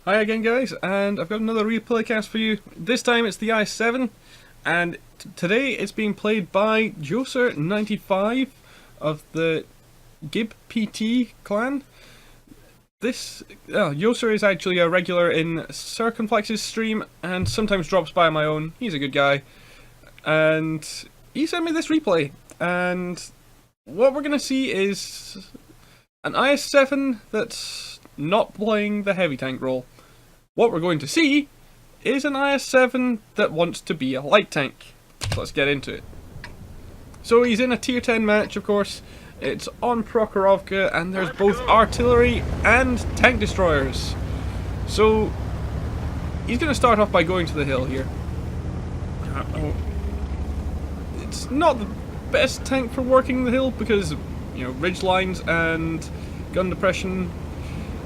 Hi again, guys, and I've got another replay cast for you. This time it's the IS-7, and today it's being played by Joser95 of the Gib PT clan. Joser is actually a regular in Circumflex's stream and sometimes drops by my own. He's a good guy, and he sent me this replay. And what we're gonna see is an IS-7 that's not playing the heavy tank role. What we're going to see is an IS-7 that wants to be a light tank. So let's get into it. So he's in a tier 10 match, of course. It's on Prokhorovka, and there's both artillery and tank destroyers. So he's going to start off by going to the hill here. It's not the best tank for working the hill because, you know, ridge lines and gun depression.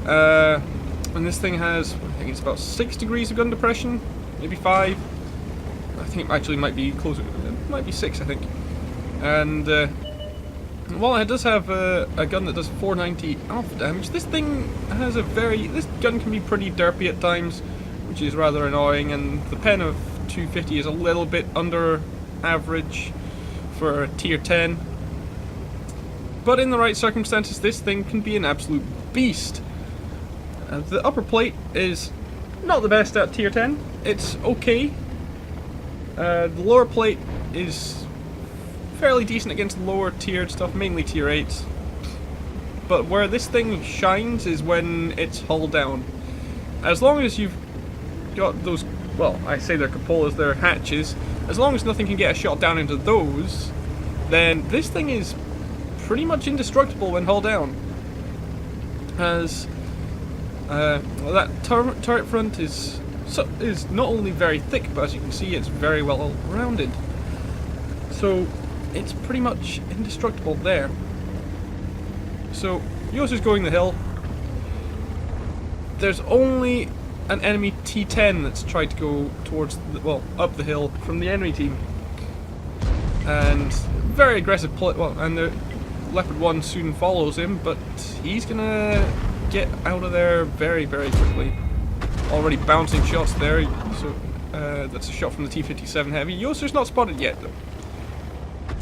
And this thing has, I think it's about 6 degrees of gun depression, maybe 5. I think it actually might be closer, it might be 6, I think. And while it does have a gun that does 490 alpha damage, this thing has this gun can be pretty derpy at times, which is rather annoying, and the pen of 250 is a little bit under average for a tier 10. But in the right circumstances, this thing can be an absolute beast. The upper plate is not the best at tier 10, it's okay. The lower plate is fairly decent against lower tiered stuff, mainly tier 8s. But where this thing shines is when it's hull down. As long as you've got those, well, I say they're cupolas, they're hatches, as long as nothing can get a shot down into those, then this thing is pretty much indestructible when hull down. As that turret front is not only very thick, but as you can see, it's very well rounded. So it's pretty much indestructible there. So Joser's going the hill. There's only an enemy T10 that's tried to go towards up the hill from the enemy team, and very aggressive and the Leopard 1 soon follows him, but he's gonna get out of there very, very quickly. Already bouncing shots there, so that's a shot from the T-57 Heavy. Joser's not spotted yet, though.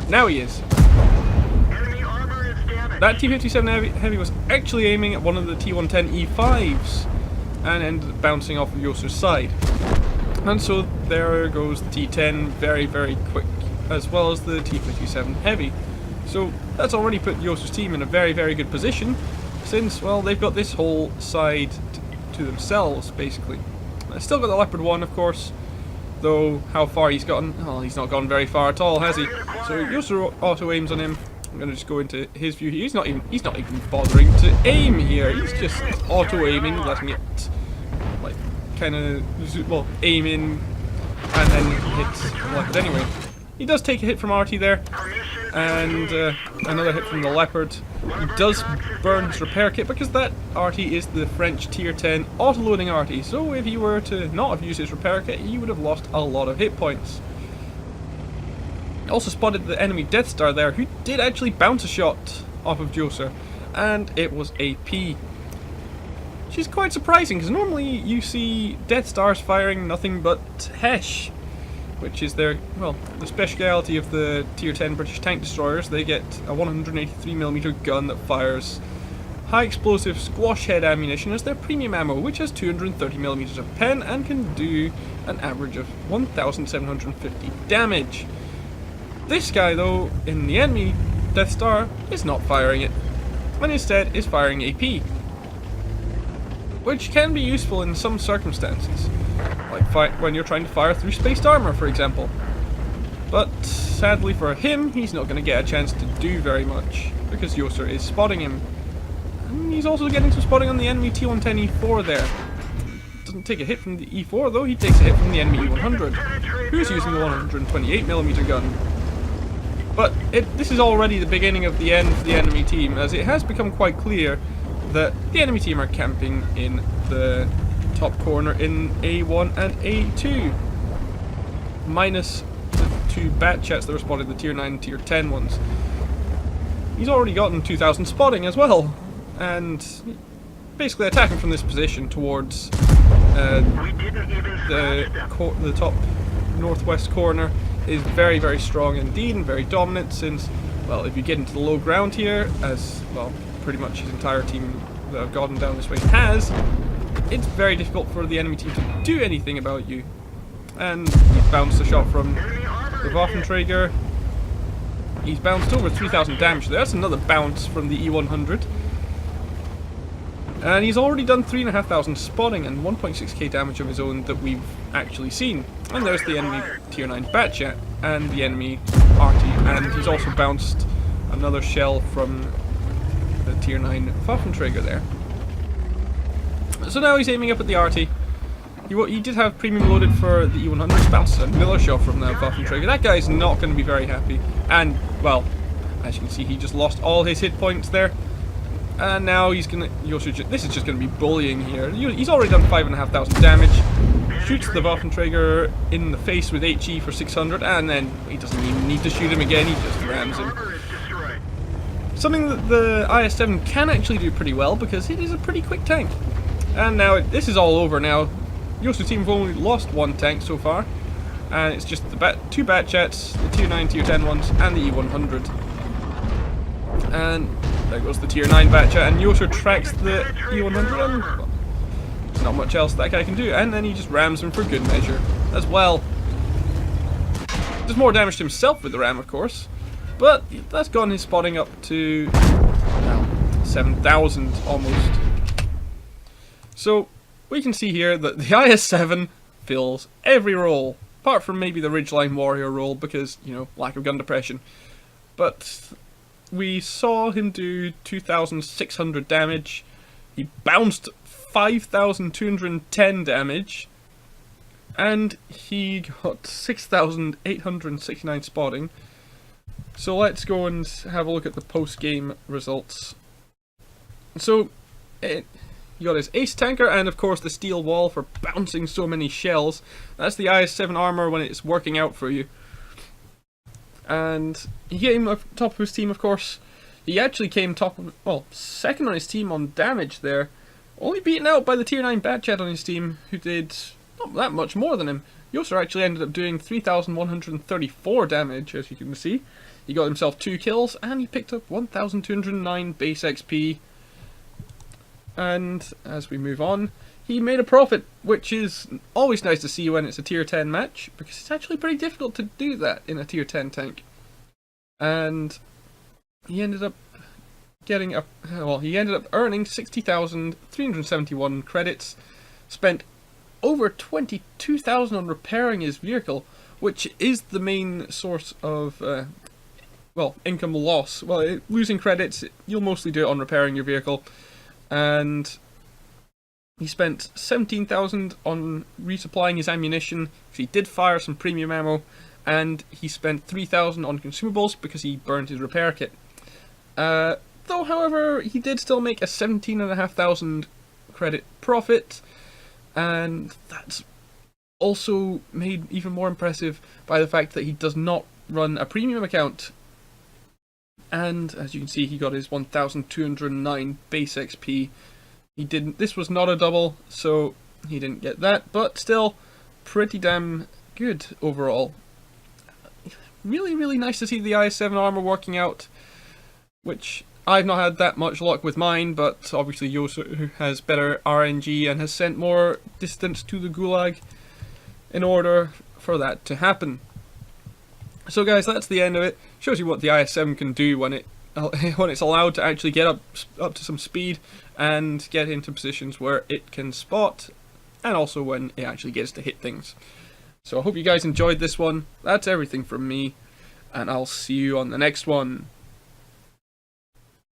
Now he is. That T-57 Heavy was actually aiming at one of the T-110 E5s and ended up bouncing off of Joser's side. And so there goes the T-10 very, very quick, as well as the T-57 Heavy. So that's already put Joser's team in a very, very good position, since, well, they've got this whole side to themselves, basically. Still got the Leopard 1, of course, though how far he's gotten, well, he's not gone very far at all, has he? So Joser auto-aims on him. I'm going to just go into his view here. He's not even bothering to aim here. He's just auto-aiming, letting it, like, kind of, well, aim in, and then hit the Leopard anyway. He does take a hit from RT there, and another hit from the Leopard. He does burn his repair kit because that RT is the French tier 10 auto-loading RT, so if he were to not have used his repair kit, he would have lost a lot of hit points. Also spotted the enemy Death Star there, who did actually bounce a shot off of Joser, and it was AP. Which is quite surprising, because normally you see Death Stars firing nothing but Hesh, which is their, well, the speciality of the tier 10 British tank destroyers. They get a 183mm gun that fires high explosive squash head ammunition as their premium ammo, which has 230mm of pen and can do an average of 1750 damage. This guy, though, in the enemy Death Star, is not firing it, and instead is firing AP, which can be useful in some circumstances, like when you're trying to fire through spaced armor, for example. But sadly for him, he's not going to get a chance to do very much, because Joser is spotting him. And he's also getting some spotting on the enemy T-110 E4 there. Doesn't take a hit from the E4, though. He takes a hit from the enemy E100, who's using the 128mm gun. But this is already the beginning of the end for the enemy team, as it has become quite clear that the enemy team are camping in the top corner in A1 and A2, minus the 2 bat chats that were spotted, the tier 9 and tier 10 ones. He's already gotten 2000 spotting as well, and basically attacking from this position towards The top northwest corner is very, very strong indeed and very dominant, since, well, if you get into the low ground here, as, well, pretty much his entire team that have gotten down this way has, it's very difficult for the enemy team to do anything about you. And he's bounced a shot from the Waffenträger. He's bounced over 3,000 damage there. That's another bounce from the E-100. And he's already done 3,500 spotting and 1.6k damage of his own that we've actually seen. And there's the enemy Tier 9 Batchat and the enemy Arty. And he's also bounced another shell from the Tier 9 Waffenträger there. So now he's aiming up at the Arty. He did have premium loaded for the E-100, bounced another shot from the Waffenträger. That guy's not going to be very happy. And, well, as you can see, he just lost all his hit points there. And now he's going to... This is just going to be bullying here. He's already done 5,500 damage. Shoots the Waffenträger in the face with HE for 600, and then he doesn't even need to shoot him again, he just rams him. Something that the IS-7 can actually do pretty well, because it is a pretty quick tank. And now, this is all over now. Yosu's team have only lost one tank so far, and it's just the two Batchats, the Tier 9, Tier 10 ones, and the E-100. And there goes the Tier 9 Batchat, and Yosu tracks the E-100, and well, there's not much else that guy can do, and then he just rams him for good measure as well. Does more damage to himself with the ram, of course, but that's gotten his spotting up to, well, 7,000 almost. So we can see here that the IS-7 fills every role, apart from maybe the Ridgeline Warrior role because, you know, lack of gun depression. But we saw him do 2,600 damage, he bounced 5,210 damage, and he got 6,869 spotting. So let's go and have a look at the post-game results. So, you got his ace tanker and of course the steel wall for bouncing so many shells. That's the IS-7 armor when it's working out for you. And he came up top of his team, of course. He actually came top of, well, second on his team on damage there. Only beaten out by the Tier 9 Batchat on his team, who did not that much more than him. Yosu actually ended up doing 3,134 damage, as you can see. He got himself 2 kills, and he picked up 1,209 base XP. And as we move on, he made a profit, which is always nice to see when it's a Tier 10 match, because it's actually pretty difficult to do that in a Tier 10 tank. And he ended up getting a, well, he ended up earning 60,371 credits, spent over 22,000 on repairing his vehicle, which is the main source of, well, income loss. Well, losing credits, you'll mostly do it on repairing your vehicle. And he spent 17,000 on resupplying his ammunition, because he did fire some premium ammo, and he spent 3,000 on consumables because he burned his repair kit. Though, however, he did still make a 17,500 credit profit, and that's also made even more impressive by the fact that he does not run a premium account. And as you can see, he got his 1,209 base XP. He didn't. This was not a double, so he didn't get that. But still, pretty damn good overall. Really, really nice to see the IS-7 armor working out, which I've not had that much luck with mine. But obviously, Yosu has better RNG and has sent more distance to the Gulag in order for that to happen. So guys, that's the end of it. Shows you what the IS-7 can do when it's allowed to actually get up to some speed and get into positions where it can spot, and also when it actually gets to hit things. So I hope you guys enjoyed this one. That's everything from me, and I'll see you on the next one.